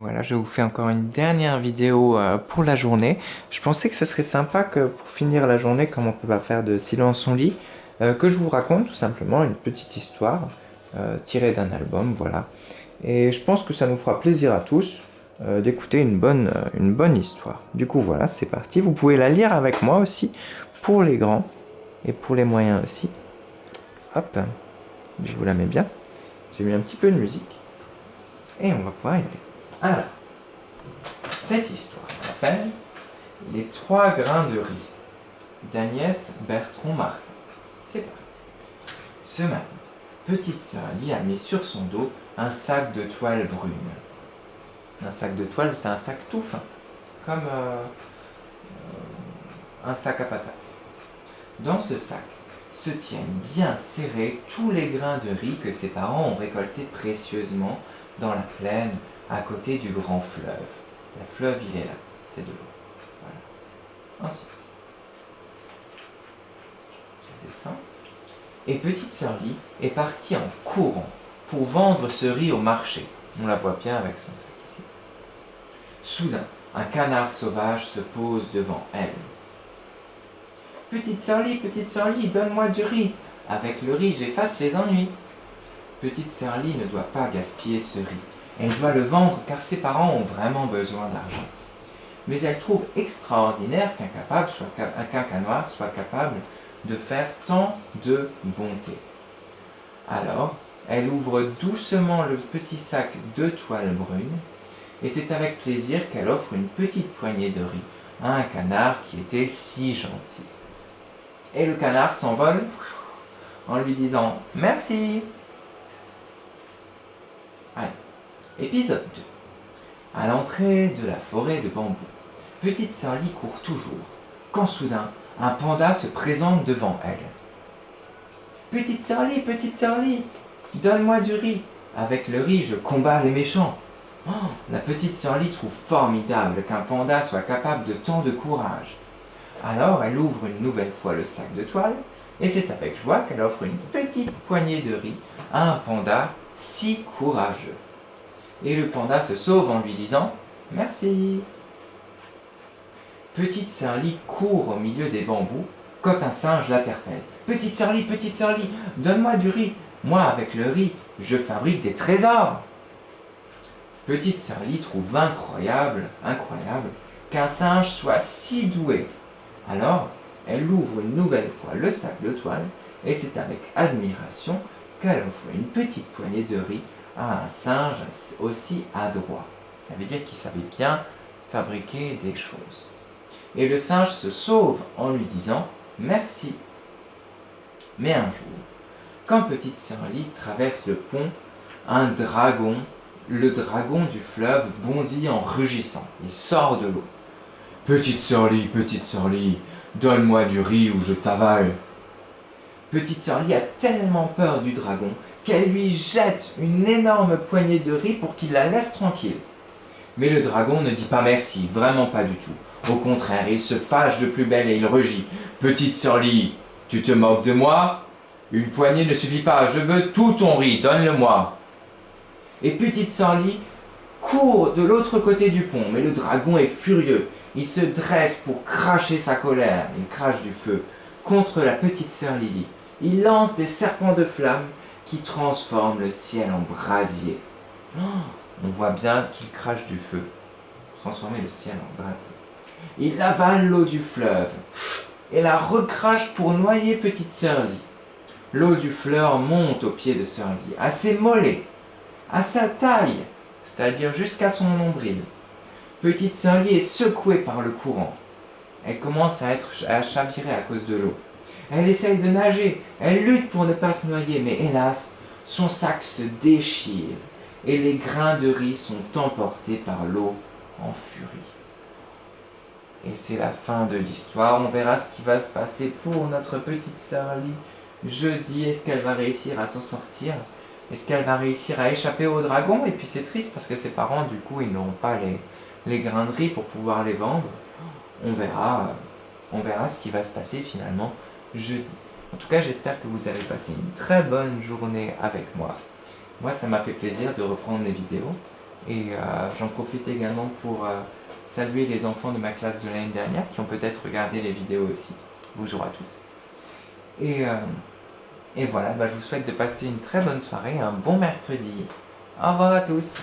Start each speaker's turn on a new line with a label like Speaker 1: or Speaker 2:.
Speaker 1: Voilà, je vous fais encore une dernière vidéo pour la journée. Je pensais que ce serait sympa que pour finir la journée, comme on peut pas faire de silence son lit, que je vous raconte tout simplement une petite histoire tirée d'un album, voilà. Et je pense que ça nous fera plaisir à tous d'écouter une bonne histoire. Du coup, voilà, c'est parti. Vous pouvez la lire avec moi aussi, pour les grands et pour les moyens aussi. Hop, je vous la mets bien. J'ai mis un petit peu de musique et on va pouvoir y aller. Alors, cette histoire s'appelle Les 3 grains de riz d'Agnès Bertrand-Martin. C'est parti. Ce matin, petite sœur Lia a mis sur son dos un sac de toile brune. Un sac de toile, c'est un sac tout fin, comme un sac à patates. Dans ce sac se tiennent bien serrés tous les grains de riz que ses parents ont récoltés précieusement dans la plaine à côté du grand fleuve. Le fleuve, il est là, c'est de l'eau. Voilà. Ensuite, je descends. Et petite sœur Lie est partie en courant pour vendre ce riz au marché. On la voit bien avec son sac ici. Soudain, un canard sauvage se pose devant elle. Petite sœur Lie, donne-moi du riz. Avec le riz, j'efface les ennuis. Petite sœur Lie ne doit pas gaspiller ce riz. Elle doit le vendre car ses parents ont vraiment besoin d'argent. Mais elle trouve extraordinaire qu'un canard soit capable de faire tant de bonté. Alors, elle ouvre doucement le petit sac de toile brune, et c'est avec plaisir qu'elle offre une petite poignée de riz à un canard qui était si gentil. Et le canard s'envole en lui disant « Merci !» Allez, épisode 2. À l'entrée de la forêt de bambou, petite sœur Lie court toujours, quand soudain, un panda se présente devant elle. Petite sœur Lie, donne-moi du riz. Avec le riz, je combats les méchants. Oh, la petite sœur Lie trouve formidable qu'un panda soit capable de tant de courage. Alors elle ouvre une nouvelle fois le sac de toile, et c'est avec joie qu'elle offre une petite poignée de riz à un panda si courageux. Et le panda se sauve en lui disant « Merci !» Petite sœur Lie court au milieu des bambous quand un singe l'interpelle. Petite sœur Lie, donne-moi du riz. Moi, avec le riz, je fabrique des trésors. Petite sœur Lie trouve incroyable qu'un singe soit si doué. Alors, elle ouvre une nouvelle fois le sac de toile et c'est avec admiration qu'elle offre une petite poignée de riz à un singe aussi adroit. Ça veut dire qu'il savait bien fabriquer des choses. Et le singe se sauve en lui disant « Merci ». Mais un jour, quand petite sœur Lie traverse le pont, le dragon du fleuve bondit en rugissant. Il sort de l'eau. Petite sœur Lie, donne-moi du riz ou je t'avale. Petite sœur Lie a tellement peur du dragon qu'elle lui jette une énorme poignée de riz pour qu'il la laisse tranquille. Mais le dragon ne dit pas merci, vraiment pas du tout. Au contraire, il se fâche de plus belle et il rugit. Petite sœur Lie, tu te moques de moi? Une poignée ne suffit pas, je veux tout ton riz, donne-le-moi. Et petite sœur Lie court de l'autre côté du pont, mais le dragon est furieux. Il se dresse pour cracher sa colère, il crache du feu, contre la petite sœur Lie. Il lance des serpents de flammes qui transforment le ciel en brasier. Oh, on voit bien qu'il crache du feu, transformer le ciel en brasier. Il avale l'eau du fleuve et la recrache pour noyer petite sœur Lie. L'eau du fleuve monte au pied de sœur Lie, à ses mollets, à sa taille, c'est-à-dire jusqu'à son nombril. Petite sœur Lie est secouée par le courant. Elle commence à chavirer à cause de l'eau. Elle essaye de nager, elle lutte pour ne pas se noyer, mais hélas, son sac se déchire et les grains de riz sont emportés par l'eau en furie. Et c'est la fin de l'histoire. On verra ce qui va se passer pour notre petite sœur Lie jeudi. Est-ce qu'elle va réussir à s'en sortir? Est-ce qu'elle va réussir à échapper au dragon? Et puis c'est triste parce que ses parents, du coup, ils n'auront pas les grains de riz pour pouvoir les vendre. On verra ce qui va se passer finalement jeudi. En tout cas, j'espère que vous avez passé une très bonne journée avec moi. Moi, ça m'a fait plaisir de reprendre les vidéos. Et j'en profite également pour saluer les enfants de ma classe de l'année dernière qui ont peut-être regardé les vidéos aussi. Bonjour à tous. Et, euh, et voilà, je vous souhaite de passer une très bonne soirée, un bon mercredi. Au revoir à tous.